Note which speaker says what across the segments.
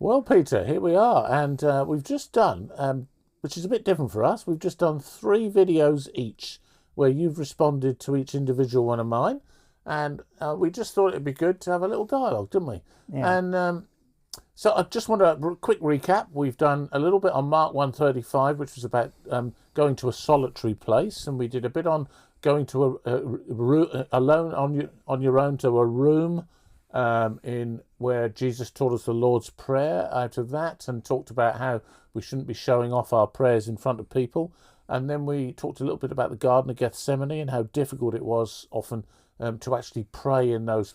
Speaker 1: Well, Peter, here we are, and we've just done, which is a bit different for us, we've just done 3 videos each, where you've responded to each individual one of mine, and we just thought it'd be good to have a little dialogue, didn't we?
Speaker 2: Yeah.
Speaker 1: And so I just want a quick recap. We've done a little bit on Mark 135, which was about going to a solitary place, and we did a bit on going to alone on your own to a room, in where Jesus taught us the Lord's Prayer out of that, and talked about how we shouldn't be showing off our prayers in front of people. And then we talked a little bit about the Garden of Gethsemane and how difficult it was often to actually pray in those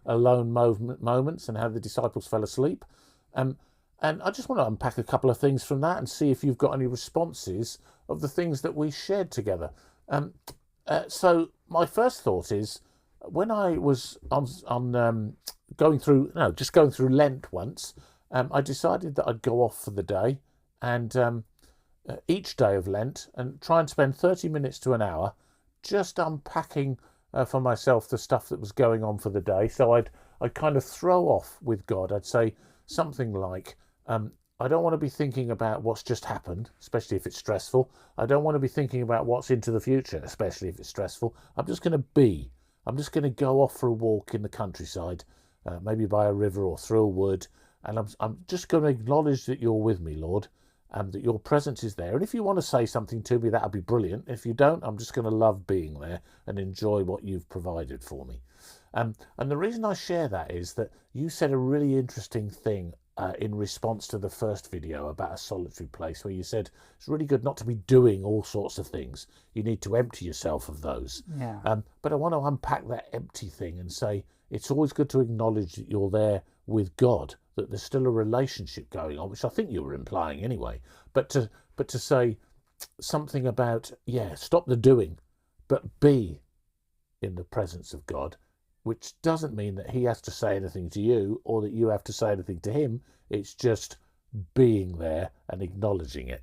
Speaker 1: alone moments, and how the disciples fell asleep. And I just want to unpack a couple of things from that and see if you've got any responses of the things that we shared together. So my first thought is, when I was going through Lent once, I decided that I'd go off for the day, and each day of Lent, and try and spend 30 minutes to an hour just unpacking for myself the stuff that was going on for the day. So I'd kind of throw off with God. I'd say something like, I don't want to be thinking about what's just happened, especially if it's stressful. I don't want to be thinking about what's into the future, especially if it's stressful. I'm just going to go off for a walk in the countryside, maybe by a river or through a wood, and I'm just going to acknowledge that you're with me, Lord, and that your presence is there. And if you want to say something to me, that'll be brilliant. If you don't, I'm just going to love being there and enjoy what you've provided for me. And the reason I share that is that you said a really interesting thing in response to the first video about a solitary place, where you said it's really good not to be doing all sorts of things. You need to empty yourself of those.
Speaker 2: Yeah.
Speaker 1: But I want to unpack that empty thing and say it's always good to acknowledge that you're there with God, that there's still a relationship going on, which I think you were implying anyway. But to say something about, stop the doing, but be in the presence of God, which doesn't mean that he has to say anything to you or that you have to say anything to him. It's just being there and acknowledging it.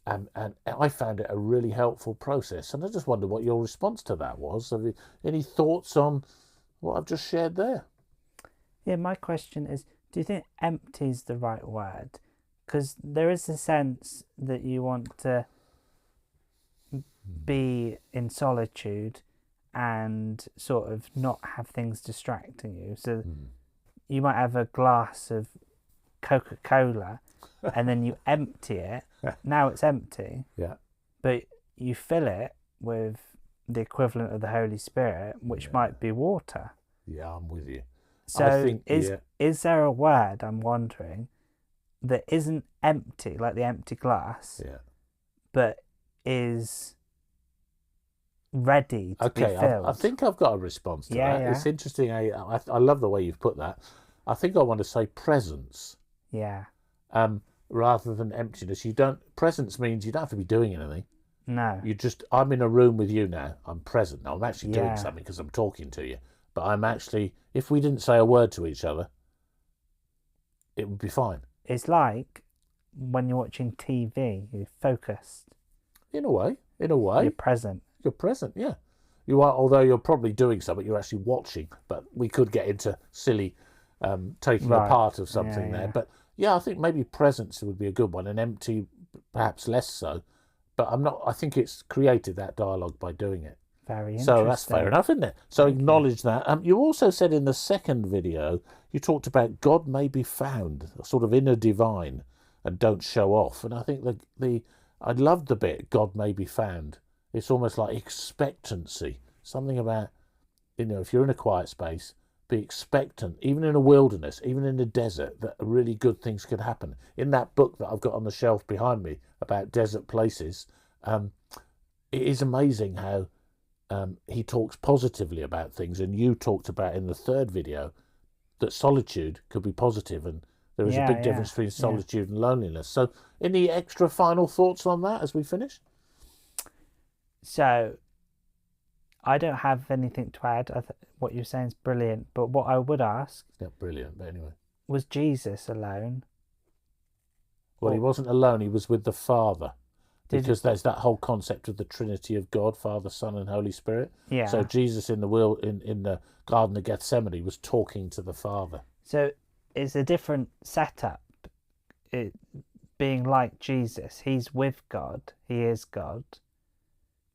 Speaker 1: And I found it a really helpful process. And I just wonder what your response to that was. Have you any thoughts on what I've just shared there?
Speaker 2: Yeah, my question is, do you think empty is the right word? Because there is a sense that you want to be in solitude and sort of not have things distracting you. So you might have a glass of Coca-Cola and then you empty it. Now it's empty.
Speaker 1: Yeah.
Speaker 2: But you fill it with the equivalent of the Holy Spirit, which might be water.
Speaker 1: Yeah, I'm with you.
Speaker 2: So
Speaker 1: I think,
Speaker 2: is there a word, I'm wondering, that isn't empty, like the empty glass, but is ready to be filled?
Speaker 1: I think I've got a response to that.
Speaker 2: Yeah.
Speaker 1: It's interesting. I love the way you've put that. I think I want to say presence.
Speaker 2: Yeah.
Speaker 1: Rather than emptiness. Presence means you don't have to be doing anything.
Speaker 2: No.
Speaker 1: I'm in a room with you now. I'm present now. I'm actually doing something because I'm talking to you. But I'm actually, if we didn't say a word to each other, it would be fine.
Speaker 2: It's like when you're watching TV, you're focused.
Speaker 1: In a way.
Speaker 2: You're present.
Speaker 1: You're present, yeah. You are, although you're probably doing something, you're actually watching. But we could get into silly taking a part of something there. But I think maybe presence would be a good one, and empty perhaps less so. But I think it's created that dialogue by doing it.
Speaker 2: Very interesting.
Speaker 1: So that's fair enough, isn't it? So acknowledge that. You also said in the second video, you talked about God may be found, a sort of inner divine, and don't show off. And I think I loved the bit, God may be found. It's almost like expectancy. Something about, if you're in a quiet space, be expectant, even in a wilderness, even in a desert, that really good things could happen. In that book that I've got on the shelf behind me about desert places, it is amazing how he talks positively about things, and you talked about in the third video that solitude could be positive, and there is a big difference between solitude and loneliness. So any extra final thoughts on that as we finish?
Speaker 2: So I don't have anything to add. What you're saying is brilliant, but what I would ask...
Speaker 1: It's not brilliant, but anyway.
Speaker 2: Was Jesus alone?
Speaker 1: Well, he wasn't alone, he was with the Father. Because there's that whole concept of the Trinity of God, Father, Son, and Holy Spirit. Yeah. So Jesus in the Garden of Gethsemane was talking to the Father.
Speaker 2: So it's a different setup being like Jesus. He's with God. He is God.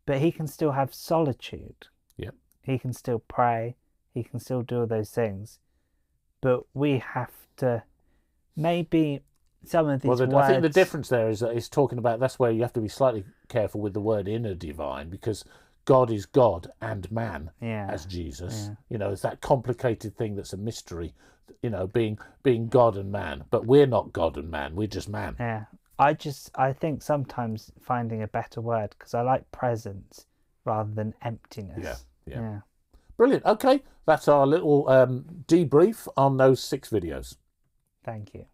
Speaker 2: But he can still have solitude.
Speaker 1: Yep.
Speaker 2: He can still pray. He can still do all those things. But we have to maybe some of these words...
Speaker 1: I think the difference there is that it's talking about, that's where you have to be slightly careful with the word inner divine, because God is God and man as Jesus. It's that complicated thing that's a mystery, being God and man. But we're not God and man, we're just man.
Speaker 2: Yeah. I think sometimes finding a better word, because I like presence rather than emptiness.
Speaker 1: Yeah. Brilliant. Okay, that's our little debrief on those 6 videos.
Speaker 2: Thank you.